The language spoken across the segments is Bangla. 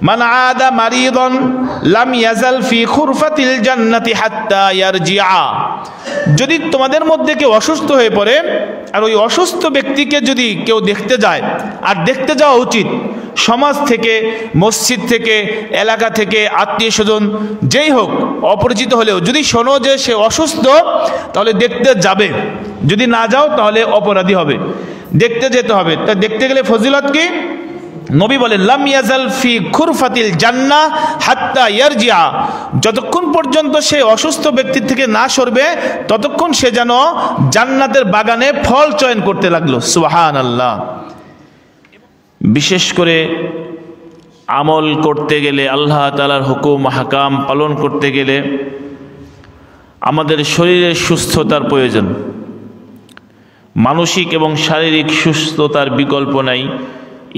মান আদা মারিদান লাম ইয়াজাল ফি খুরফাতিল জান্নাতি হাত্তা ইয়ারজিআ। যদি তোমাদের মধ্যে কেউ অসুস্থ হয়ে পড়ে আর ওই অসুস্থ ব্যক্তিকে যদি কেউ দেখতে যায়, আর দেখতে যাওয়া উচিত সমাজ থেকে, মসজিদ থেকে, এলাকা থেকে, আত্মীয় স্বজন যেই হোক, অপরিচিত হলেও যদি শোনো যে সে অসুস্থ তাহলে দেখতে যাবে, যদি না যাও তাহলে অপরাধী হবে, দেখতে যেতে হবে। তা দেখতে গেলে ফজিলত কি? নবী বলেন লাম ইয়াজাল ফি খুরফাতিল জান্নাহ হাত্তা ইয়ারজিআ, যতক্ষণ পর্যন্ত সে অসুস্থ ব্যক্তির থেকে না সরবে ততক্ষণ সে যেন জান্নাতের বাগানে ফল চয়ন করতে লাগলো। সুবহানাল্লাহ। বিশেষ করে আমল করতে গেলে, আল্লাহ তাআলার হুকুম হাকাম পালন করতে গেলে আমাদের শরীরের সুস্থতার প্রয়োজন। মানসিক এবং শারীরিক সুস্থতার বিকল্প নাই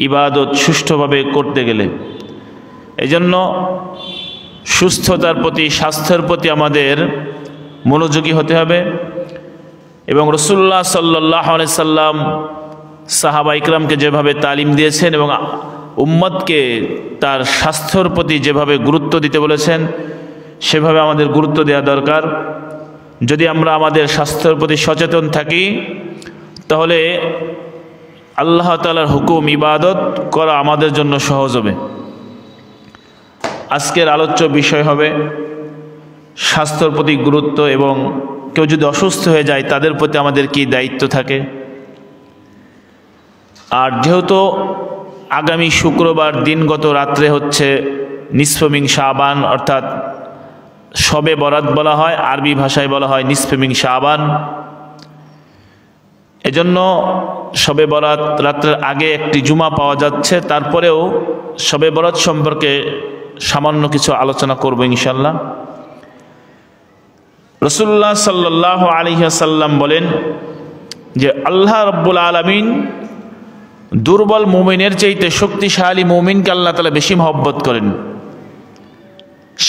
ইবাদত সুষ্ঠুভাবে করতে গেলে। এজন্য সুস্থতার প্রতি, স্বাস্থ্যের প্রতি আমাদের মনোযোগী হতে হবে। এবং রাসূলুল্লাহ সাল্লাল্লাহু আলাইহি সাল্লাম সাহাবা ইকরামকে যেভাবে তালিম দিয়েছেন এবং উম্মতকে তার স্বাস্থ্যের প্রতি যেভাবে গুরুত্ব দিতে বলেছেন সেভাবে আমাদের গুরুত্ব দেওয়া দরকার। যদি আমরা আমাদের স্বাস্থ্যের প্রতি সচেতন থাকি তাহলে আল্লাহ তাআলার হুকুম ইবাদত করা আমাদের জন্য সহজ হবে। আজকের আলোচ্য বিষয় হবে স্বাস্থ্যের প্রতি গুরুত্ব এবং কেউ যদি অসুস্থ হয়ে যায় তাদের প্রতি আমাদের কি দায়িত্ব থাকে। আর যেহেতু আগামী শুক্রবার দিনগত রাত্রে হচ্ছে নিসফে মিন শাবান, অর্থাৎ শবে বরাত বলা হয়, আরবি ভাষায় বলা হয় নিসফে মিন শাবান। এজন্য শবে বরাত রাত্রের আগে একটি জুমা পাওয়া যাচ্ছে, তারপরেও শবে বরাত সম্পর্কে সামান্য কিছু আলোচনা করব ইনশাল্লাহ। রাসূলুল্লাহ সাল্লাল্লাহু আলাইহি ওয়াসাল্লাম বলেন যে আল্লাহ রাব্বুল আলামিন দুর্বল মুমিনের চাইতে শক্তিশালী মুমিনকে আল্লাহ তাআলা বেশি মহব্বত করেন।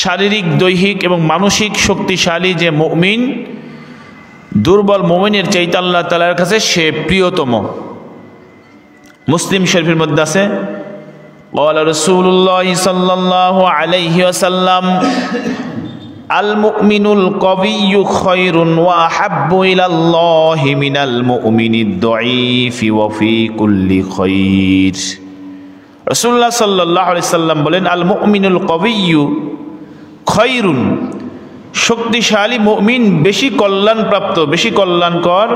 শারীরিক, দৈহিক এবং মানসিক শক্তিশালী যে মুমিন, দুর্বল মুমিনের চাইতে আল্লাহ তাআলার কাছে সে প্রিয়তম। মুসলিম শরীফের মধ্যে আছে ক্বালা রাসূলুল্লাহ সাল্লাল্লাহু আলাইহি ওয়াসাল্লাম আল মুমিনুল কবিয়্যু খায়রুন ওয়া আহাব্বু ইলাল্লাহি মিনাল মুমিনিদ দাঈফি ওয়া ফি কুল্লি খায়র। রাসূলুল্লাহ সাল্লাল্লাহু আলাইহি সাল্লাম বলেন আল মুমিনুল কবিয়্যু খায়রুন, শক্তিশালী মুমিন বেশি কল্যাণপ্রাপ্ত, বেশি কল্যাণকর,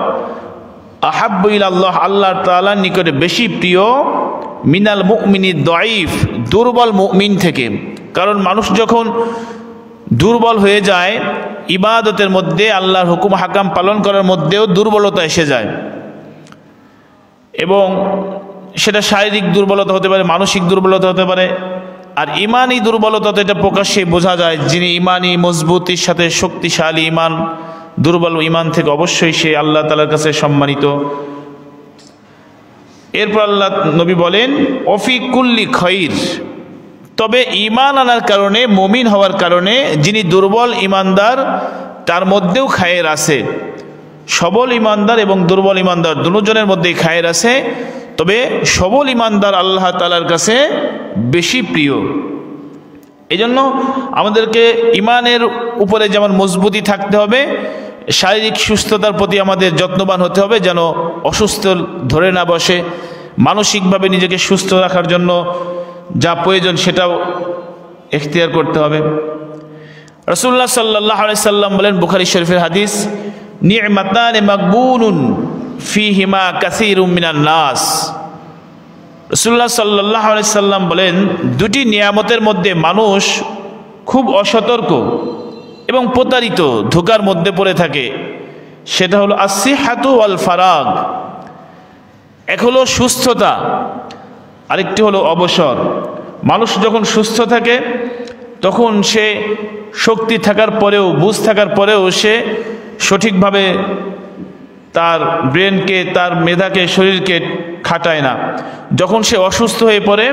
আহাব্বু ইলাল্লাহ আল্লাহ তাআলার নিকটে বেশি প্রিয়, মিনাল মুমিনিদ দাঈফ দুর্বল মুমিন থেকে। কারণ মানুষ যখন দুর্বল হয়ে যায় ইবাদতের মধ্যে, আল্লাহর হুকুম হাকাম পালন করার মধ্যেও দুর্বলতা এসে যায়, এবং সেটা শারীরিক দুর্বলতা হতে পারে, মানসিক দুর্বলতা হতে পারে। আর ইমানি দুর্বলতা তো এটা প্রকাশ্যে বোঝা যায়, যিনি ইমানি মজবুতির সাথে শক্তিশালী ইমান, দুর্বল ইমান থেকে অবশ্যই সে আল্লাহ তাআলার কাছে সম্মানিত। এরপর আল্লাহ নবী বলেন ওফি কুল্লি খৈর, তবে ঈমান আনার কারণে, মুমিন হওয়ার কারণে যিনি দুর্বল ঈমানদার তার মধ্যেও খায়ের আছে। সবল ঈমানদার এবং দুর্বল ঈমানদার দুজনের মধ্যেই খায়ের আছে, তবে সবল ঈমানদার আল্লাহ তাআলার কাছে বেশি প্রিয়। এজন্য আমাদেরকে ঈমানের উপরে যেমন মজবুতি থাকতে হবে, শারীরিক সুস্থতার প্রতি আমাদের যত্নবান হতে হবে যেন অসুস্থ ধরে না বসে। মানসিকভাবে নিজেকে সুস্থ রাখার জন্য যা প্রয়োজন সেটাও এখতিয়ার করতে হবে। রাসূলুল্লাহ সাল্লাল্লাহু আলাইহি সাল্লাম বলেন, বুখারী শরীফের হাদিস, নি'মাতানি মাগবুনুন ফীহিমা কাসীরুম মিনান নাস। রাসূলুল্লাহ সাল্লাল্লাহু আলাইহি সাল্লাম বলেন, দুটি নিয়ামতের মধ্যে মানুষ খুব অসতর্ক এবং প্রতারিত, ধোঁকার মধ্যে পড়ে থাকে। সেটা হলো আসসিহাতু ওয়াল ফারাগ, এক হলো সুস্থতা, আরেকটি হলো অবসর। মানুষ যখন সুস্থ থাকে তখন সে শক্তি থাকার পরেও, বুঝ থাকার পরেও সে সঠিকভাবে তার ব্রেনকে, তার মেধাকে, শরীরকে খাটায় না। যখন সে অসুস্থ হয়ে পড়ে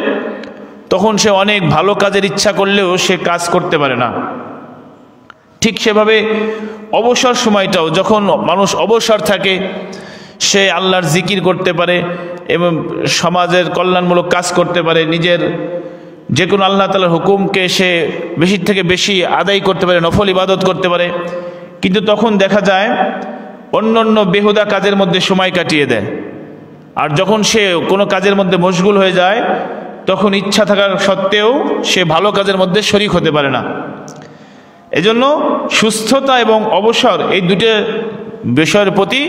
তখন সে অনেক ভালো কাজের ইচ্ছা করলেও সে কাজ করতে পারে না। ঠিক সেভাবে অবসর সময়টাও, যখন মানুষ অবসর থাকে সে আল্লাহর জিকির করতে পারে এবং সমাজের কল্যাণমূলক কাজ করতে পারে, নিজের যে কোনো আল্লাহ তাআলার হুকুমকে সে বেশি থেকে বেশি আদায় করতে পারে, নফল ইবাদত করতে পারে, কিন্তু তখন দেখা যায় অন্য বেহুদা কাজের মধ্যে সময় কাটিয়ে দেয়। আর যখন সে কোনো কাজের মধ্যে মশগুল হয়ে যায় তখন ইচ্ছা থাকার সত্ত্বেও সে ভালো কাজের মধ্যে শরীক হতে পারে না। এজন্য সুস্থতা এবং অবসর এই দুটো বিষয়ের প্রতি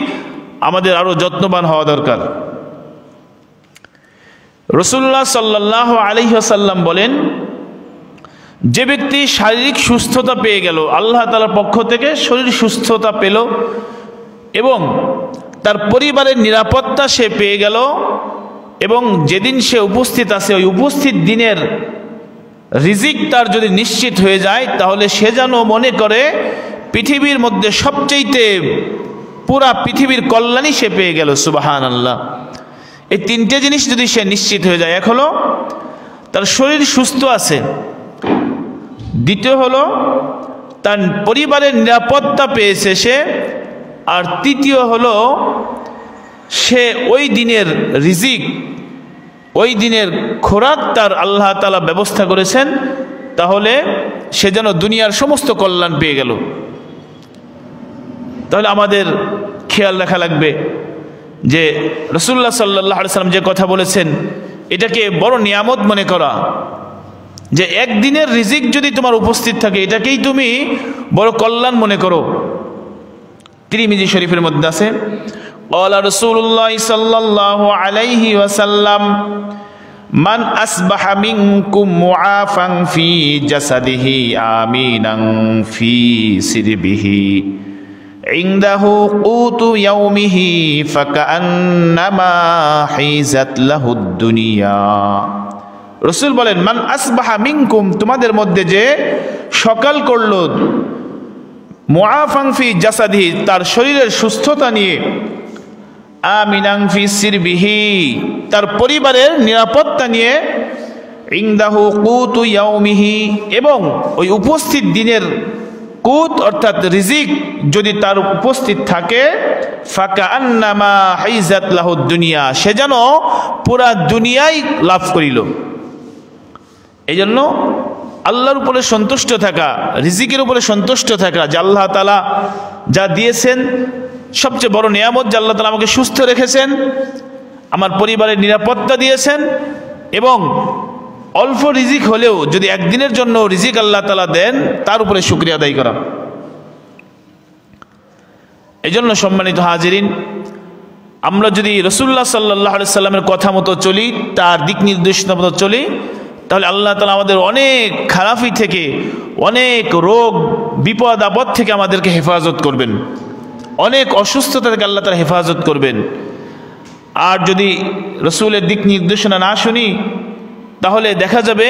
আমাদের আরও যত্নবান হওয়া দরকার। রাসূলুল্লাহ সাল্লাল্লাহু আলাইহি ওয়াসাল্লাম বলেন, যে ব্যক্তি শারীরিক সুস্থতা পেয়ে গেল, আল্লাহ তাআলার পক্ষ থেকে শরীর সুস্থতা পেল এবং তার পরিবারের নিরাপত্তা সে পেয়ে গেল, এবং যেদিন সে উপস্থিত আছে ওই উপস্থিত দিনের রিজিক তার যদি নিশ্চিত হয়ে যায়, তাহলে সে যেন মনে করে পৃথিবীর মধ্যে সবচেয়ে পুরা পৃথিবীর কল্যাণই সে পেয়ে গেল। সুবহানাল্লাহ। এই তিনটে জিনিস যদি সে নিশ্চিত হয়ে যায়, এক হলো তার শরীর সুস্থ আছে, দ্বিতীয় হলো তার পরিবারের নিরাপত্তা পেয়েছে সে, আর তৃতীয় হলো সে ওই দিনের রিজিক, ওই দিনের খোরাক তার আল্লাহ তাআলা ব্যবস্থা করেছেন, তাহলে সে যেন দুনিয়ার সমস্ত কল্যাণ পেয়ে গেল। তাহলে আমাদের খেয়াল রাখা লাগবে যে রাসূলুল্লাহ সাল্লাল্লাহু আলাইহি ওয়াসাল্লাম যে কথা বলেছেন এটাকে বড় নিয়ামত মনে করা, যে একদিনের রিজিক যদি তোমার উপস্থিত থাকে এটাকেই তুমি বড় কল্যাণ মনে করো। তিরমিজি শরীফের মধ্যে আছে, ক্বালা রাসূলুল্লাহ সাল্লাল্লাহু আলাইহি ওয়াসাল্লাম, মান আসবাহা মিনকুম মুআফান ফি জাসাদিহি আমিনান ফি সিরবিহি ইনদাহু কুতু ইয়াউমিহি ফাকান্নামা হিজাত লাহুদ দুনিয়া। রাসূল বলেন, মান আসবাহা মিনকুম, তোমাদের মধ্যে যে সকাল করলো, মুআফান ফি জাসাদিহি, তার শরীরের সুস্থতা নিয়ে, আমিনান ফি সিরবিহি, তার পরিবারের নিরাপত্তা নিয়ে, ইনদাহু কুতু ইয়াউমিহি, এবং ওই উপস্থিত দিনের কুত অর্থাৎ রিজিক যদি তার উপস্থিত থাকে, ফাকান্নামা হাইজাত লাহুদ দুনিয়া, সে যেন পুরা দুনিয়াই লাভ করিল। এই জন্য আল্লাহর উপরে সন্তুষ্ট থাকা, রিজিকের উপরে সন্তুষ্ট থাকা, যে আল্লাহ তাআলা যা দিয়েছেন সবচেয়ে বড় নিয়ামত, যে আল্লাহ তাআলা আমাকে সুস্থ রেখেছেন, আমার পরিবারের নিরাপত্তা দিয়েছেন, এবং অল্প রিজিক হলেও যদি একদিনের জন্য রিজিক আল্লাহ তাআলা দেন তার উপরে শুকরিয়া আদায় করা। এই জন্য সম্মানিত হাজিরিন, আমরা যদি রাসূলুল্লাহ সাল্লাল্লাহু আলাইহি ওয়াসাল্লামের কথা মতো চলি, তার দিক নির্দেশনা মতো চলি, তাহলে আল্লাহ তাআলা আমাদের অনেক খারাপি থেকে, অনেক রোগ বিপদ আপদ থেকে আমাদেরকে হেফাজত করবেন, অনেক অসুস্থতা থেকে আল্লাহ তাআলা হেফাজত করবেন। আর যদি রাসূলের দিক নির্দেশনা না শুনি, তাহলে দেখা যাবে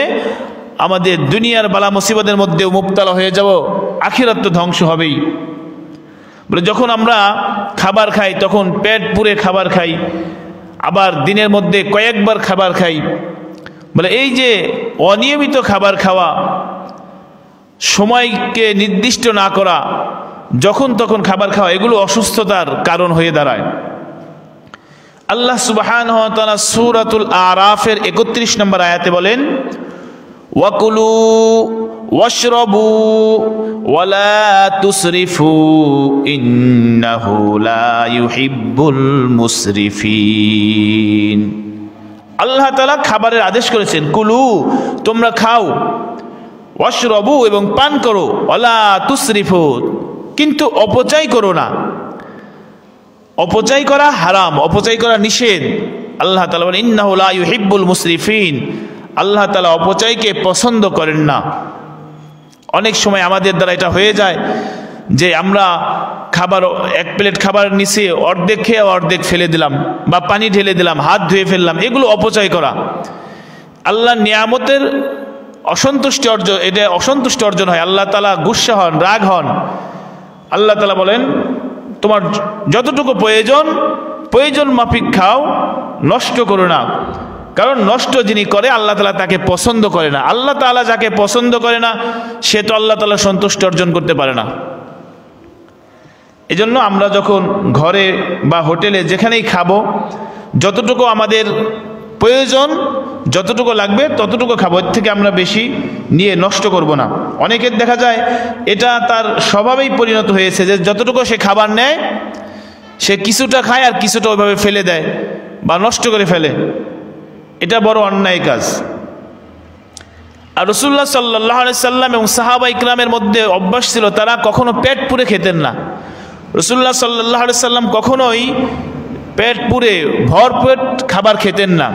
আমাদের দুনিয়ার বালা মুসিবতের মধ্যেও মুবতালা হয়ে যাব, আখিরাত তো ধ্বংস হবেই। বলে যখন আমরা খাবার খাই তখন পেট পুরে খাবার খাই, আবার দিনের মধ্যে কয়েকবার খাবার খাই। বলে এই যে অনিয়মিত খাবার খাওয়া, সময়কে নির্দিষ্ট না করা, যখন তখন খাবার খাওয়া, এগুলো অসুস্থতার কারণ হয়ে দাঁড়ায়। আল্লাহ সুবহানাহু ওয়া তাআলা সূরাতুল আরাফের ৩১ নম্বর আয়াতে বলেন, ওয়াকুলু ওয়াশরাবু ওয়ালা তুসরিফু ইন্নাহু লা ইউহিব্বুল মুসরিফিন। আল্লাহ তাআলা খাবারের আদেশ করেছেন, কুলু, তোমরা খাও, ওয়াশরাবু, এবং পান করো, ওয়ালা তুসরিফু, কিন্তু অপচয় করো না। অপচয় করা হারাম, অপচয় করা নিষেধ। আল্লাহ তাআলা বলেন, ইন্নাহু লা ইউহিব্বুল মুসরিফিন, আল্লাহ তাআলা অপচয়কে পছন্দ করেন না। অনেক সময় আমাদের দ্বারা এটা হয়ে যায় যে আমরা খাবার, এক প্লেট খাবার নিচে অর্ধেক খেয়ে অর্ধেক ফেলে দিলাম, বা পানি ঢেলে দিলাম, হাত ধুয়ে ফেললাম, এগুলো অপচয় করা। আল্লাহর নিয়ামতের অসন্তুষ্টি অর্জন, এটা অসন্তুষ্টি অর্জন হয়, আল্লাহ তাআলা গুসা হন, রাগ হন। আল্লাহ তাআলা বলেন, তোমার যতটুকু প্রয়োজন মাফিক খাও, নষ্ট করো না। কারণ নষ্ট যিনি করে আল্লাহ তাআলা তাকে পছন্দ করে না। আল্লাহ তাআলা যাকে পছন্দ করে না সে তো আল্লাহ তাআলা সন্তুষ্ট অর্জন করতে পারে না। এজন্য আমরা যখন ঘরে বা হোটেলে যেখানেই খাবো, যতটুকু আমাদের প্রয়োজন যতটুকু লাগবে ততটুকু খাবো, এর থেকে আমরা বেশি নিয়ে নষ্ট করব না। অনেকের দেখা যায় এটা তার স্বভাবেই পরিণত হয়েছে যে যতটুকু সে খাবার নেয় সে কিছুটা খায় আর কিছুটা ওইভাবে ফেলে দেয় বা নষ্ট করে ফেলে। এটা বড় অন্যায় কাজ। আর রাসূলুল্লাহ সাল্লাল্লাহু আলাইহি সাল্লাম এবং সাহাবা ইকরামের মধ্যে অভ্যাস ছিল তারা কখনো পেট পুরে খেতেন না। রাসূলুল্লাহ সাল্লাল্লাহু আলাইহি সাল্লাম কখনোই পেট পুরে ভরপেট খাবার খেতেন না।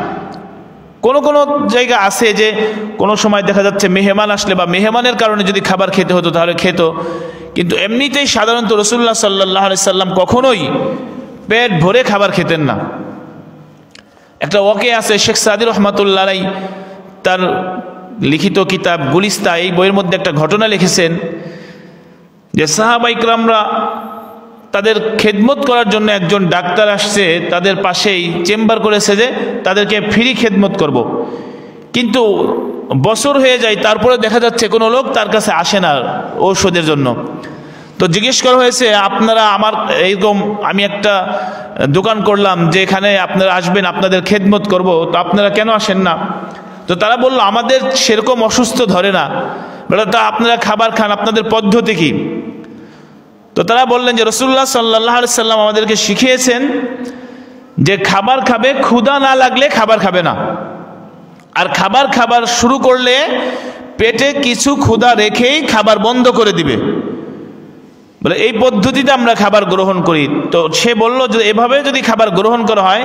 কোনো কোনো জায়গা আছে যে কোনো সময় দেখা যাচ্ছে মেহমান আসলে বা মেহমানের কারণে যদি খাবার খেতে হতো তাহলে খেত, কিন্তু এমনিতেই সাধারণত রাসূলুল্লাহ সাল্লাল্লাহু আলাইহি সাল্লাম কখনোই পেট ভরে খাবার খেতেন না। একটা ওয়াকে আছে, শেখ সাদি রহমাতুল্লাহ আলাইহি তার লিখিত কিতাব গুলিস্তা এই বইয়ের মধ্যে একটা ঘটনা লিখেছেন যে সাহাবা ইকরামরা তাদের খেদমত করার জন্য একজন ডাক্তার আসছে তাদের পাশেই চেম্বার করেছে যে তাদেরকে ফ্রি খেদমত করব, কিন্তু বছর হয়ে যায় তারপরে দেখা যাচ্ছে কোনো লোক তার কাছে আসে না ঔষধের জন্য। তো জিজ্ঞেস করা হয়েছে আপনারা আমার এইরকম আমি একটা দোকান করলাম যে এখানে আপনারা আসবেন আপনাদের খেদমত করব, তো আপনারা কেন আসেন না? তো তারা বলল আমাদের সেরকম অসুস্থ ধরে না, বলে তা আপনারা খাবার খান, আপনাদের পদ্ধতি কি? তো তারা বললেন যে রাসূলুল্লাহ সাল্লাল্লাহু আলাইহি সাল্লাম আমাদেরকে শিখিয়েছেন যে খাবার খাবে, ক্ষুধা না লাগলে খাবার খাবে না, আর খাবার শুরু করলে পেটে কিছু ক্ষুধা রেখেই খাবার বন্ধ করে দিবে। বলে এই পদ্ধতিতে আমরা খাবার গ্রহণ করি। তো সে বলল যে এভাবে যদি খাবার গ্রহণ করা হয়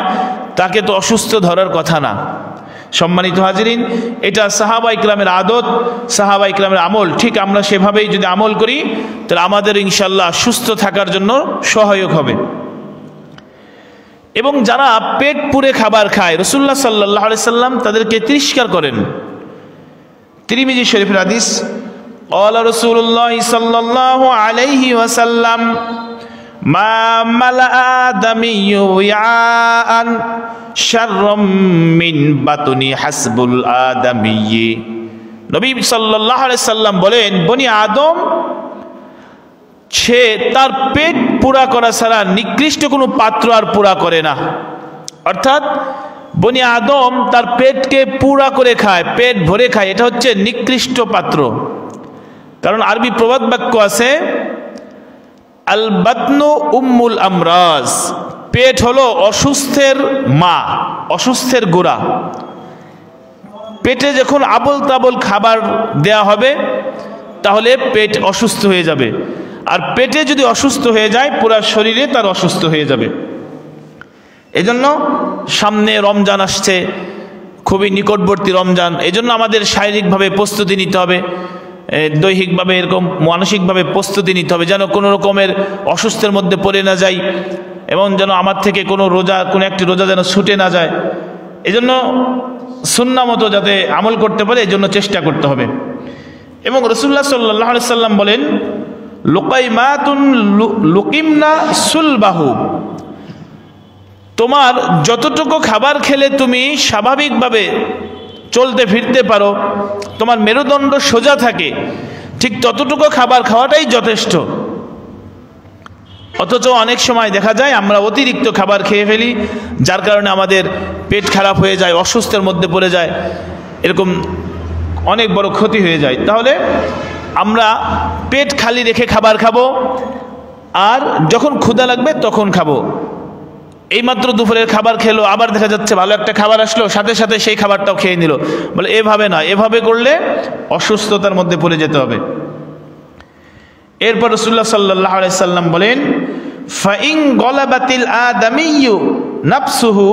তাকে তো অসুস্থ ধরার কথা না। সম্মানিত হাজিরিন, এটা সাহাবা ইকরামের আদত, সাহাবা ইকরামের আমল। ঠিক আমরা সেভাবেই যদি আমল করি তাহলে আমাদের ইনশাল্লাহ সুস্থ থাকার জন্য সহায়ক হবে। এবং যারা পেট পুরে খাবার খায় রাসূলুল্লাহ সাল্লাল্লাহু আলাইহি সাল্লাম তাদেরকে তিরস্কার করেন। তিরমিজি শরীফের হাদিস, ক্বালা রাসূলুল্লাহ সাল্লাল্লাহু আলাইহি ওয়াসাল্লাম মা মালা আদামিয়্যু ইয়াআন শাররাম মিন বাতুনি হাসবুল আদামিয়্যি। নবী সাল্লাল্লাহু আলাইহি সাল্লাম বলেন বনি আদম সে তার পেট পুরা করা ছাড়া নিকৃষ্ট কোনো পাত্র আর পুরা করে না। অর্থাৎ বনি আদম তার পেটকে পুরা করে খায়, পেট ভরে খায়, এটা হচ্ছে নিকৃষ্ট পাত্র। কারণ আরবি প্রবাদ বাক্য আছে আল বাতনু উম্মুল আমরাজ, পেট হলো অসুস্থের মা, অসুস্থের গোড়া। পেটে যখন আবল তাবল খাবার দেয়া হবে তাহলে পেট অসুস্থ হয়ে যাবে, আর পেটে যদি অসুস্থ হয়ে যায় পুরা শরীরে তার অসুস্থ হয়ে যাবে। এজন্য সামনে রমজান আসছে, খুবই নিকটবর্তী রমজান, এজন্য আমাদের শারীরিকভাবে প্রস্তুতি নিতে হবে, দৈহিকভাবে এরকম মানসিকভাবে প্রস্তুতি নিতে হবে যেন কোনো রকমের অসুস্থের মধ্যে পড়ে না যাই, এবং যেন আমার থেকে কোনো একটি রোজা যেন ছুটে না যায়। এজন্য সুন্নাহ মতো যাতে আমল করতে পারে এজন্য চেষ্টা করতে হবে। এবং রাসূলুল্লাহ সাল্লাল্লাহু আলাইহি সাল্লাম বলেন লুকাইমাতুন লুকিমনা সুলবাহু, তোমার যতটুকু খাবার খেলে তুমি স্বাভাবিকভাবে চলতে ফিরতে পারো, তোমার মেরুদণ্ড সোজা থাকে, ঠিক ততটুকু খাবার খাওয়াটাই যথেষ্ট। অথচ অনেক সময় দেখা যায় আমরা অতিরিক্ত খাবার খেয়ে ফেলি, যার কারণে আমাদের পেট খারাপ হয়ে যায়, অসুস্থের মধ্যে পড়ে যায়, এরকম অনেক বড় ক্ষতি হয়ে যায়। তাহলে আমরা পেট খালি রেখে খাবার খাবো, আর যখন ক্ষুধা লাগবে তখন খাবো। এইমাত্র দুপুরের খাবার খেলো, আবার দেখা যাচ্ছে ভালো একটা খাবার আসলো, সাথে সাথে সেই খাবারটাও খেয়ে নিল, বলে এভাবে না, এভাবে করলে অসুস্থতার মধ্যে পড়ে যেতে হবে। এরপর রাসূলুল্লাহ সাল্লাল্লাহু আলাইহি সাল্লাম বলেন ফাইন গলাবাতিল আদামিয়্যু নাফসুহু,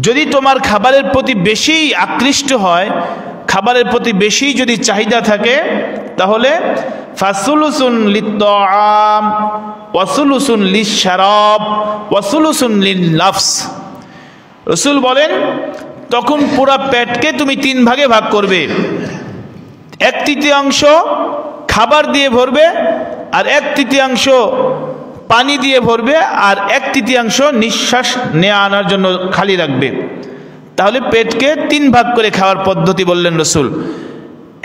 যদি তোমার খাবারের প্রতি বেশি আকৃষ্ট হয়, খাবারের প্রতি বেশি যদি চাহিদা থাকে, তাহলে ফাসুলুসুন লিত-তাআম ওয়াসুলুসুন লিশ-শারাব ওয়াসুলুসুন লিন-নাফস। রাসূল বলেন তখন পুরো পেটকে তুমি 3 ভাগে ভাগ করবে, 1/3 খাবার দিয়ে ভরবে, আর 1/3 পানি দিয়ে ভরবে, আর 1/3 নিঃশ্বাস নেওয়া আনার জন্য খালি রাখবে। তাহলে পেটকে 3 ভাগ করে খাওয়ার পদ্ধতি বললেন রাসূল,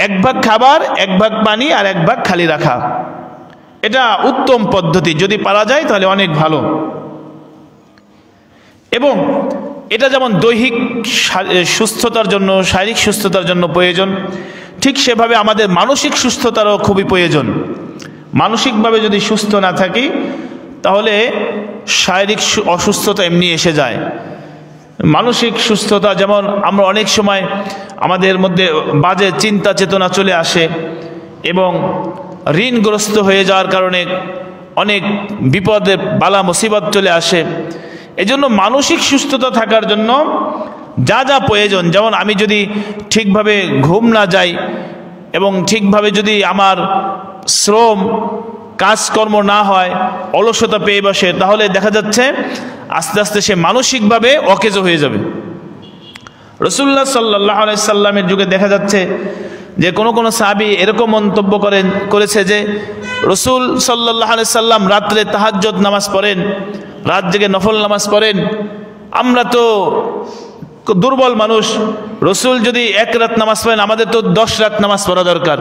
1 ভাগ খাবার, 1 ভাগ পানি, আর 1 ভাগ খালি রাখা। এটা উত্তম পদ্ধতি, যদি পারা যায় তাহলে অনেক ভালো। এবং এটা যেমন দৈহিক সুস্থতার জন্য, শারীরিক সুস্থতার জন্য প্রয়োজন, ঠিক সেভাবে আমাদের মানসিক সুস্থতারও খুবই প্রয়োজন। মানসিকভাবে যদি সুস্থ না থাকি তাহলে শারীরিক অসুস্থতা এমনি এসে যায়। মানসিক সুস্থতা যেমন আমরা অনেক সময় আমাদের মধ্যে বাজে চিন্তা চেতনা চলে আসে এবং ঋণগ্রস্ত হয়ে যাওয়ার কারণে অনেক বিপদে বালা মুসিবত চলে আসে। এজন্য মানসিক সুস্থতা থাকার জন্য যা যা প্রয়োজন, যেমন আমি যদি ঠিকভাবে ঘুম না যাই এবং ঠিকভাবে যদি আমার শ্রম কাজকর্ম না হয়, অলসতা পেয়ে বসে, তাহলে দেখা যাচ্ছে আস্তে আস্তে সে মানসিকভাবে অকেজো হয়ে যাবে। রাসূলুল্লাহ সাল্লাল্লাহু আলাইহি সাল্লামের যুগে দেখা যাচ্ছে যে কোনো সাহাবী এরকম মন্তব্য করেছে যে রাসূল সাল্লাল্লাহু আলাইহি সাল্লাম রাত্রে তাহাজ্জুদ নামাজ পড়েন, রাত জেগে নফল নামাজ পড়েন। আমরা তো দুর্বল মানুষ, রসুল যদি এক রাত নামাজ পড়েন আমাদের তো 10 রাত নামাজ পড়া দরকার।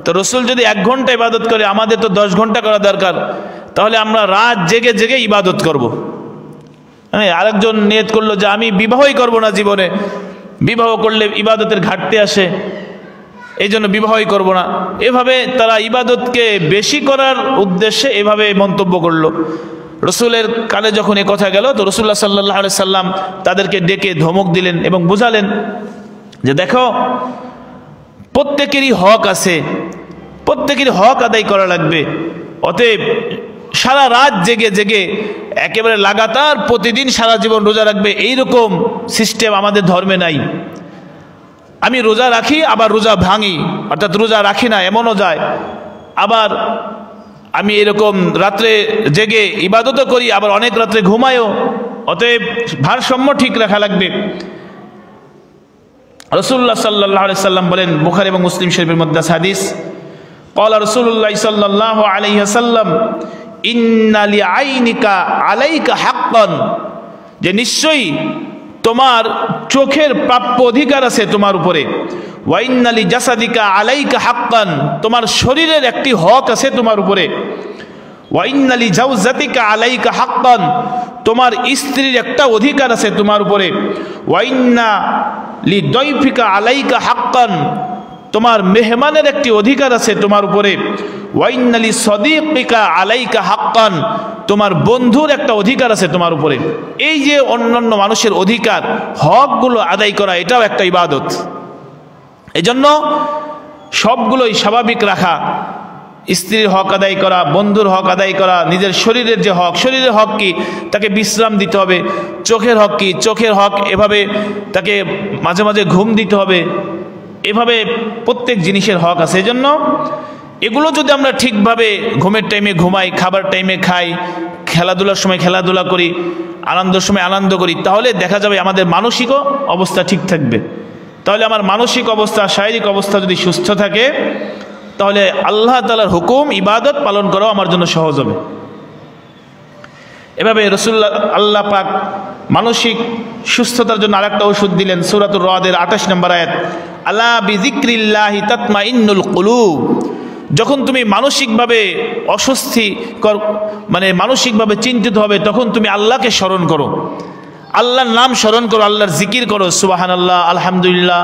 তো রসুল যদি 1 ঘন্টা ইবাদত করে আমাদের তো 10 ঘন্টা করা দরকার, তাহলে আমরা রাত জেগে জেগে ইবাদত করব। হ্যাঁ, আরেকজন নিয়ত করলো যে আমি বিবাহই করব না জীবনে, বিবাহ করলে ইবাদতের ঘাটতি আসে, এই জন্য বিবাহই করব না। এভাবে তারা ইবাদতকে বেশি করার উদ্দেশ্যে এভাবে মন্তব্য করলো। রসুলের কানে যখন এ কথা গেল তো রাসূলুল্লাহ সাল্লাল্লাহু আলাইহি সাল্লাম তাদেরকে ডেকে ধমক দিলেন এবং বুঝালেন যে দেখো, প্রত্যেকেরই হক আছে, প্রত্যেকেরই হক আদায় করা লাগবে। অতএব সারা রাত জেগে জেগে একেবারে লাগাতার প্রতিদিন সারা জীবন রোজা রাখবে এইরকম সিস্টেম আমাদের ধর্মে নাই। আমি রোজা রাখি আবার রোজা ভাঙি, অর্থাৎ রোজা রাখি না এমনও যায়, আবার আমি এরকম রাত্রে জেগে ইবাদতও করি আবার অনেক রাত্রে ঘুমায়ও। অতএব ভারসাম্য ঠিক রাখা লাগবে। রাসূলুল্লাহ সাল্লাল্লাহু আলাইহি সাল্লাম বলেন, বুখারী এবং মুসলিম শরীফের মধ্যে হাদিস, ক্বালা রাসূলুল্লাহ সাল্লাল্লাহু আলাইহি ওয়াসাল্লাম ইন্না লিআইনিকা আলাইকা হাক্কান, যে নিশ্চয়ই তোমার চোখের প্রাপ্য অধিকার আছে তোমার উপরে। ওয়া ইন্না লিজাসাদিকা আলাইকা হাক্কান, তোমার শরীরের একটি হক আছে তোমার উপরে। ওয়া ইন্না লিজাওজাতিকা আলাইকা হাক্কান, তোমার স্ত্রীর একটা অধিকার আছে তোমার উপরে। ওয়া ইন্না লিদাইফিকা আলাইকা হাক্কান, তোমার মেহমানের একটি অধিকার আছে তোমার উপরে। ওয়া ইন্না লিসাদিকিকা আলাইকা হাক্কান, তোমার বন্ধুর একটা অধিকার আছে তোমার উপরে। এই যে অন্যান্য মানুষের অধিকার, হকগুলো আদায় করা, এটাও একটা ইবাদত। এজন্য সবগুলোই স্বাভাবিক রাখা, স্ত্রীর হক আদায় করা, বন্ধুর হক আদায় করা, নিজের শরীরের যে হক, শরীরের হক কি, তাকে বিশ্রাম দিতে হবে। চোখের হক কি, চোখের হক এভাবে তাকে মাঝে মাঝে ঘুম দিতে হবে। এভাবে প্রত্যেক জিনিসের হক আছে। এজন্য এগুলো যদি আমরা ঠিকভাবে ঘুমের টাইমে ঘুমাই, খাবার টাইমে খাই, খেলাধুলার সময় খেলাধুলা করি, আনন্দের সময় আনন্দ করি, তাহলে দেখা যাবে আমাদের মানসিকও অবস্থা ঠিক থাকবে। তাহলে আমার মানসিক অবস্থা, শারীরিক অবস্থা যদি সুস্থ থাকে, তাহলে আল্লাহ তাআলার হুকুম ইবাদত পালন করাও আমার জন্য সহজ হবে। এভাবে রাসূলুল্লাহ আল্লাহ পাক মানসিক সুস্থতার জন্য আরেকটা ওষুধ দিলেন। সূরাতুর রাদের 28 নম্বর আয়াত, আলা বিযিকরিল্লাহি তাতমাইন্নুল কুলুব, যখন তুমি মানসিকভাবে অস্বস্তিকর মানে মানসিকভাবে চিন্তিত হবে, তখন তুমি আল্লাহকে স্মরণ করো, আল্লাহর নাম স্মরণ করো, আল্লাহর জিকির করো, সুবহানাল্লাহ, আলহামদুলিল্লাহ,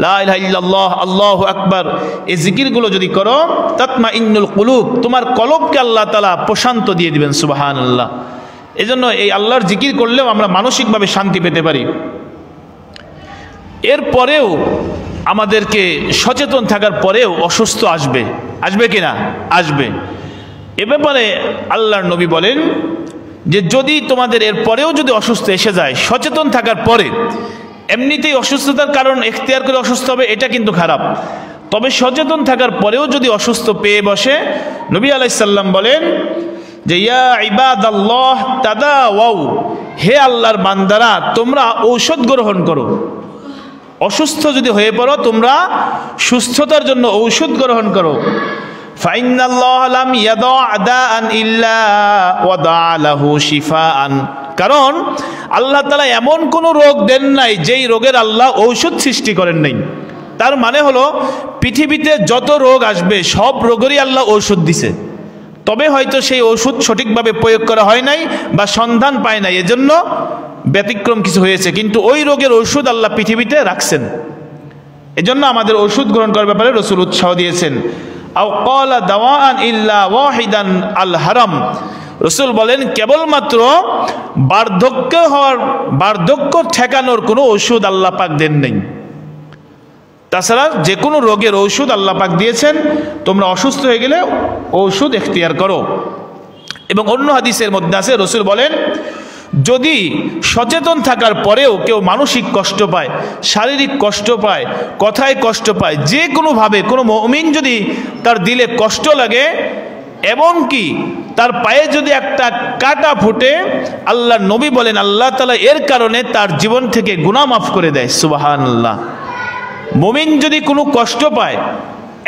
লা ইলাহা ইল্লাল্লাহ, আল্লাহু আকবার। এই জিকিরগুলো যদি করো, তাতমাইন্নুল কুলুব, তোমার কলবকে আল্লাহ তাআলা প্রশান্ত দিয়ে দিবেন, সুবহানাল্লাহ। এজন্য এই আল্লাহর জিকির করলেও আমরা মানসিকভাবে শান্তি পেতে পারি। এরপরেও আমাদেরকে সচেতন থাকার পরেও অসুস্থ আসবে, আসবে কিনা? আসবে। এ ব্যাপারে আল্লাহর নবী বলেন যে যদি তোমাদের এর পরেও যদি অসুস্থ এসে যায়, সচেতন থাকার পরে, এমনিতেই অসুস্থতার কারণ এখতিয়ার করে অসুস্থ হবে, এটা কিন্তু খারাপ। তবে সচেতন থাকার পরেও যদি অসুস্থ পেয়ে বসে, নবী আলাইহিস সালাম বলেন যে ইয়া ইবাদাল্লাহ তাদাওয়াউ, হে আল্লাহর বান্দারা তোমরা ঔষধ গ্রহণ করো। অসুস্থ যদি হয়ে পড়ো, তোমরা সুস্থতার জন্য ঔষধ গ্রহণ করো। ফাইন্নাল্লাহ লাম ইয়াদা দাআন ইল্লা ওয়াদা লাহু শিফাআন, কারণ আল্লাহ তাআলা এমন কোন রোগ দেন নাই যেই রোগের আল্লাহ ঔষধ সৃষ্টি করেন নাই। তার মানে হলো পৃথিবীতে যত রোগ আসবে সব রোগেরই আল্লাহ ঔষধ দিছে, তবে হয়তো সেই ওষুধ সঠিকভাবে প্রয়োগ করা হয় নাই বা সন্ধান পায় নাই, এজন্য ব্যতিক্রম কিছু হয়েছে, কিন্তু ওই রোগের ঔষধ আল্লাহ পৃথিবীতে রাখছেন। এজন্য আমাদের ওষুধ গ্রহণ করার ব্যাপারে রাসূল উৎসাহ দিয়েছেন। আও ক্বালা দাওয়াআন ইল্লা ওয়াহিদান আল হারাম, রাসূল বলেন কেবলমাত্র বার্ধক্য ঠেকানোর কোনো ঔষধ আল্লাহ পাক দেন নাই। তাছাড়া যে কোনো রোগের ঔষধ আল্লাহ পাক দিয়েছেন, তোমরা অসুস্থ হয়ে গেলে ঔষধ এখতিয়ার করো। এবং অন্য হাদিসের মধ্যে আছে, রাসূল বলেন যদি সচেতন থাকার পরেও কেউ মানসিক কষ্ট পায়, শারীরিক কষ্ট পায়, কথায় কষ্ট পায়, যে কোনোভাবে কোনো মুমিন যদি তার দিলে কষ্ট লাগে এবং কি তার পায়ে যদি একটা কাঁটা ফুটে, আল্লাহ নবী বলেন আল্লাহ তাআলা এর কারণে তার জীবন থেকে গুনাহ মাফ করে দেয়। সুবহানাল্লাহ। মুমিন যদি কোনো কষ্ট পায়,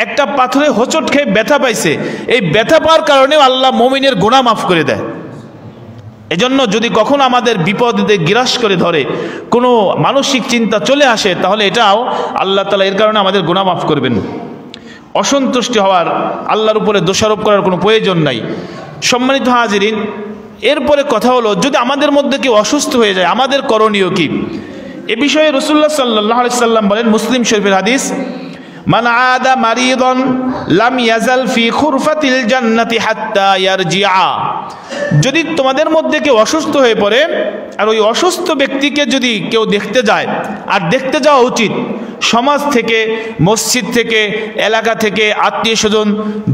একটা পাথরে হোঁচট খেয়ে ব্যথা পাইছে, এই ব্যথা পাওয়ার কারণেও আল্লাহ মুমিনের গুনাহ মাফ করে দেয়। এজন্য যদি কখনো আমাদের বিপদে গ্রাস করে ধরে, কোনো মানসিক চিন্তা চলে আসে, তাহলে এটাও আল্লাহ তাআলা এর কারণে আমাদের গুনাহ মাফ করবেন। অসন্তুষ্টি হওয়ার, আল্লাহর উপরে দোষারোপ করার কোনো প্রয়োজন নাই। সম্মানিত হাজিরিন, এরপরে কথা হলো, যদি আমাদের মধ্যে কেউ অসুস্থ হয়ে যায় আমাদের করণীয় কি? এ বিষয়ে রাসূলুল্লাহ সাল্লাল্লাহু আলাইহি সাল্লাম বলেন, মুসলিম শরীফের হাদিস, মান আদা মারিদান লাম ইয়াজাল ফি খুরফাতিল জান্নাতি হাত্তা ইয়ারজিআ। যদি তোমাদের মধ্যে কেউ অসুস্থ হয়ে পড়ে আর ওই অসুস্থ ব্যক্তিকে যদি কেউ দেখতে যায়, আর দেখতে যাওয়া উচিত সমাজ থেকে, মসজিদ থেকে, এলাকা থেকে, আত্মীয় স্বজন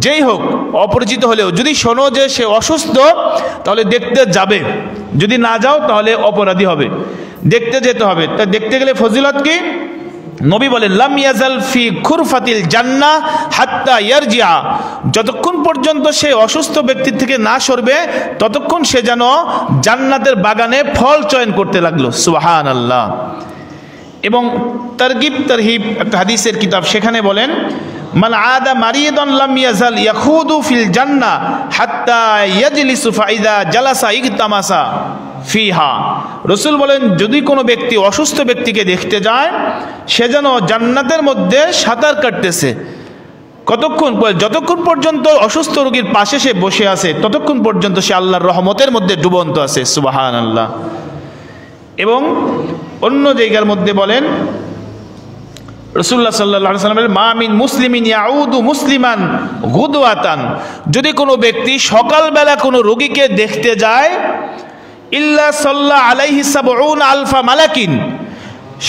যেই হোক, অপরিচিত হলেও যদি শোনো যে সে অসুস্থ, তাহলে দেখতে যাবে। যদি না যাও তাহলে অপরাধী হবে, দেখতে যেতে হবে। তা দেখতে গেলে ফজিলত কি? নবী বলেন লাম ইয়াজাল ফি খুরফাতিল জান্নাহ হাত্তা ইয়ারজিআ, যতক্ষণ পর্যন্ত সে অসুস্থ ব্যক্তির থেকে না সরবে ততক্ষণ সে যেন জান্নাতের বাগানে ফল চয়ন করতে লাগলো। সুবহানাল্লাহ। এবং তারগিব তারহিব একটা হাদিসের কিতাব, সেখানে বলেন মান আদা মারিদান লাম ইয়াজাল ইয়াখুদু ফিল জান্নাহ হাত্তা ইয়াজলিসু ফাইদা জালাসা ইগতামাসা ফিহা। রাসূল বলেন যদি কোনো ব্যক্তি অসুস্থ ব্যক্তিকে দেখতে যায়, সে যেন জান্নাতের মধ্যে সাঁতার কাটতেছে। কতক্ষণ? যতক্ষণ পর্যন্ত অসুস্থ রোগীর পাশে সে বসে আছে ততক্ষণ পর্যন্ত সে আল্লাহর রহমতের মধ্যে ডুবন্ত আছে। সুবহানাল্লাহ। এবং অন্য জায়গার মধ্যে বলেন রাসূলুল্লাহ সাল্লাল্লাহু আলাইহি ওয়াসাল্লাম বলেন মা মিন মুসলিমিন ইয়াউদু মুসলিমান গুদওয়াতান, যদি কোনো ব্যক্তি সকালবেলা কোনো রোগীকে দেখতে যায়, ইল্লা সাল্লা আলাইহি সাবউন আলফা মালাকিন,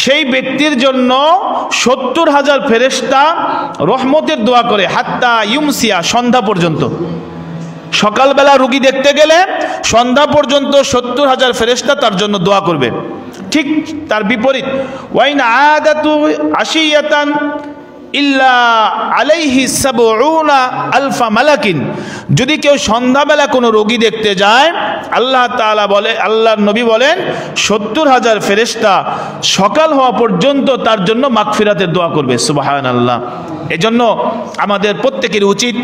সেই ব্যক্তির জন্য ৭০,০০০ ফেরেশতা রহমতের দোয়া করে, হাত্তা ইউমসিয়া, সন্ধ্যা পর্যন্ত। সকালবেলা রোগী দেখতে গেলে সন্ধ্যা পর্যন্ত ৭০,০০০ ফেরেশতা তার জন্য দোয়া করবে। ঠিক তার বিপরীত, ওয়াইন আদাতু আশিয়াতান ইল্লা আলাইহি সাবউনা আলফা মালাকিন, যদি কেউ সন্ধ্যাবেলা কোনো রোগী দেখতে যায়, আল্লাহ তাআলা বলে, আল্লাহর নবী বলেন ৭০,০০০ ফেরেশতা সকাল হওয়া পর্যন্ত তার জন্য মাগফিরাতের দোয়া করবে। সুবহানাল্লাহ। এজন্য আমাদের প্রত্যেকের উচিত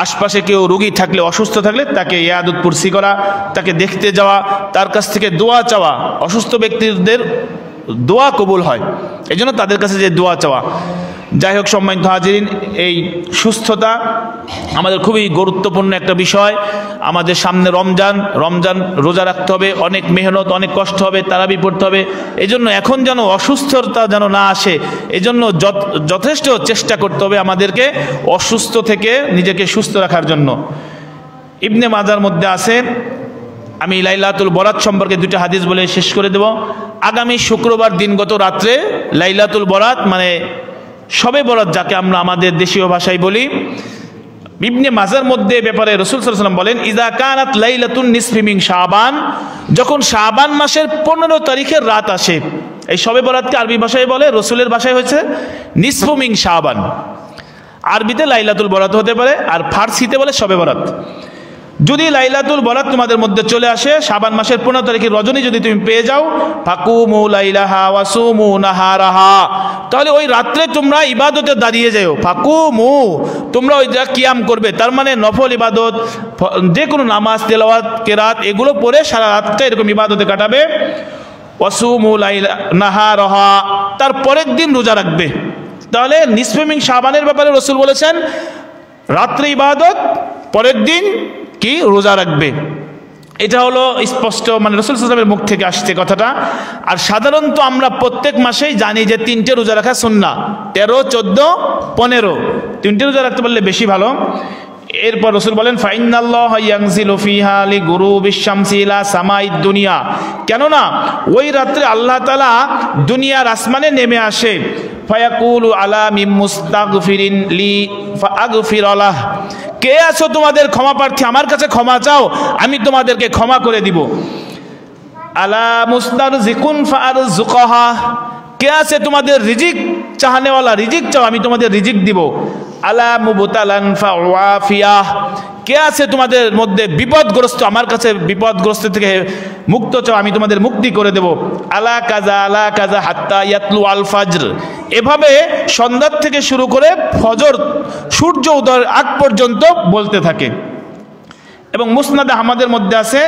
আশপাশে কেউ রোগী থাকলে, অসুস্থ থাকলে তাকে ইয়াদত পুরসি করা, তাকে দেখতে যাওয়া, তার কাছ থেকে দোয়া চাওয়া। অসুস্থ ব্যক্তিদের দোয়া কবুল হয়, এজন্য তাদের কাছে যে দোয়া চাওয়া। যাই হোক সম্মানিত হাজিরিন, এই সুস্থতা আমাদের খুবই গুরুত্বপূর্ণ একটা বিষয়। আমাদের সামনে রমজান রোজা রাখতে হবে, অনেক মেহনত, অনেক কষ্ট হবে, তারাবি পড়তে হবে। এই জন্য এখন যেন অসুস্থতা যেন না আসে, এই জন্য যথেষ্ট চেষ্টা করতে হবে আমাদেরকে অসুস্থ থেকে নিজেকে সুস্থ রাখার জন্য। ইবনে মাজার মধ্যে আছে, আমি লাইলাতুল বরাত সম্পর্কে দুইটা হাদিস বলে শেষ করে দেব। আগামী শুক্রবার দিনগত রাত্রে লাইলাতুল বরাত, মানে শবে বরাত যাকে আমরা আমাদের দেশীয় ভাষায় বলি, ইবনে মাজার মধ্যে ব্যাপারে রাসূল সাল্লাল্লাহু আলাইহি ওয়াসাল্লাম বলেন ইযা কানাত লাইলাতুন নিসফি মিন শাবান, যখন শাবান মাসের ১৫ তারিখের রাত আসে। এই শবে বরাতকে আরবি ভাষায় বলে, রাসূলের ভাষায় হয়েছে নিসফু মিন শাবান। আরবিতে লাইলাতুল বরাত হতে পারে, আর ফার্সিতে বলে শবে বরাত। যদি লাইলাতুল বরাত তোমাদের মধ্যে চলে আসে, শাবান মাসের 15 তারিখের রজনী যদি তুমি পেয়ে যাও, ফাকুমু লাইলাহা ওয়াসুমু নাহারাহা, তাহলে ওই রাত্রে তোমরা ইবাদতে দাঁড়িয়ে যাও। ফাকুমু, তোমরা ওই যা কিয়াম করবে, তার মানে নফল ইবাদত, যে কোনো নামাজ, তেলাওয়াত, কেরাত, এগুলো পড়ে সারা রাতটা এরকম ইবাদতে কাটাবে। ওয়াসুমু লাইলা নাহারাহা, তার পরের দিন রোজা রাখবে। তাহলে নিসফে মিন শাবানের ব্যাপারে রাসূল বলেছেন রাত্রে ইবাদত, পরের দিন কি রোজা রাখবে। এটা হলো স্পষ্ট, মানে রাসূল সাল্লাল্লাহু আলাইহি ওয়াসাল্লামের মুখ থেকে আসছে কথাটা। আর সাধারণত আমরা প্রত্যেক মাসেই জানি যে 3টে রোজা রাখা সুন্নাহ, 13, 14, 15, 3টে রোজা রাখতে পারলে বেশি ভালো। এরপর রাসূল বলেন ফাইনাল্লাহ ইয়ানজিলু ফিহা লিগুরুবিশ শামসি ইলা সামাইদ দুনিয়া, কেননা ওই রাত্রে আল্লাহ তাআলা দুনিয়ার আসমানে নেমে আসে। ফায়াকুলু আলা মিন মুস্তাগফিরিন লি ফাআগফির লাহ, কে আছো তোমাদের ক্ষমা প্রার্থী, আমার কাছে ক্ষমা চাও, আমি তোমাদেরকে ক্ষমা করে দিব। আলা মুস্তারজিকুন ফাআরযুকহা, কে আছে তোমাদের রিজিক চাহনেওয়ালা, রিজিক চাও, আমি তোমাদের রিজিক দিব। আলা মুবতালান ফাওয়াফিয়াহ, কে আছে তোমাদের মধ্যে বিপদগ্রস্ত, আমার কাছে বিপদগ্রস্ত থেকে মুক্ত চাও, আমি তোমাদের মুক্তি করে দেব। আলা কাজা হাত্তা ইয়াতলু আল ফাজর, এভাবে সন্ধ্যা থেকে শুরু করে ফজর সূর্য উদয়ের আগ পর্যন্ত বলতে থাকে। এবং মুসনাদে আহমদের মধ্যে আছে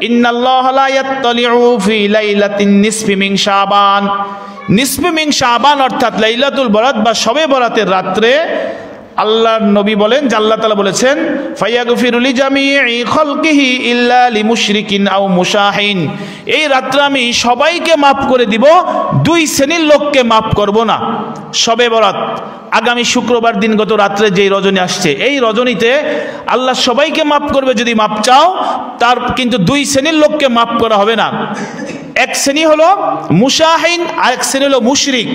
ইন্নাল্লাহা লা ইয়াত্তালিউ ফি লাইলাতিন নিসফি মিন শাবান, নিসফি মিন শাবান অর্থাৎ লাইলাতুল বরাত বা শবে বরাতের রাত্রে আল্লাহর নবী বলেন যে আল্লাহ তাআলা বলেছেন ফায়াগফিরু লিজামিই খালকিহি ইল্লা লিমুশরিকিন আও মুশাহিন, এই রাত্রে আমি সবাইকে মাফ করে দিব, 2 শ্রেণীর লোককে মাফ করব না। শবে বরাত আগামী শুক্রবার দিন গত রাত্রে যেই রজনী আসছে, এই রজনীতে আল্লাহ সবাইকে মাফ করবে যদি মাফ চাও, তার কিন্তু 2 শ্রেণীর লোককে মাফ করা হবে না। এক শ্রেণী হলো মুশাহিন, আর এক শ্রেণী হলো মুশরিক।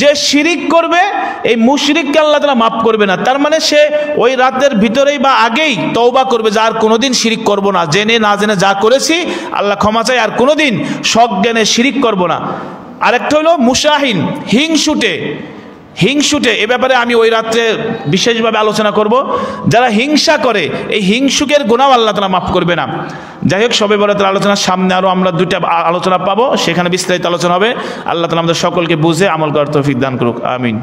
যে শিরিক করবে এই মুশরিককে আল্লাহ তাআলা মাফ করবে না, তার মানে সে ওই রাতের ভিতরেই বা আগেই তওবা করবে যে আর কোনোদিন শিরিক করব না, জেনে না জেনে যা করেছি আল্লাহ ক্ষমা চাই, আর কোনোদিন সজ্ঞানে শিরিক করব না। আরেকটা হলো মুশাহিন, হিংসুটে, এ ব্যাপারে আমি ওই রাত্রে বিশেষভাবে আলোচনা করব। যারা হিংসা করে এই হিংসুকের গুনাহ আল্লাহ তাআলা মাফ করবে না। যাই হোক, শবে বরাতের আলোচনার সামনে আরও আমরা 2টা আলোচনা পাবো, সেখানে বিস্তারিত আলোচনা হবে। আল্লাহ তাআলা আমাদের সকলকে বুঝে আমল করার তৌফিক দান করুক, আমিন।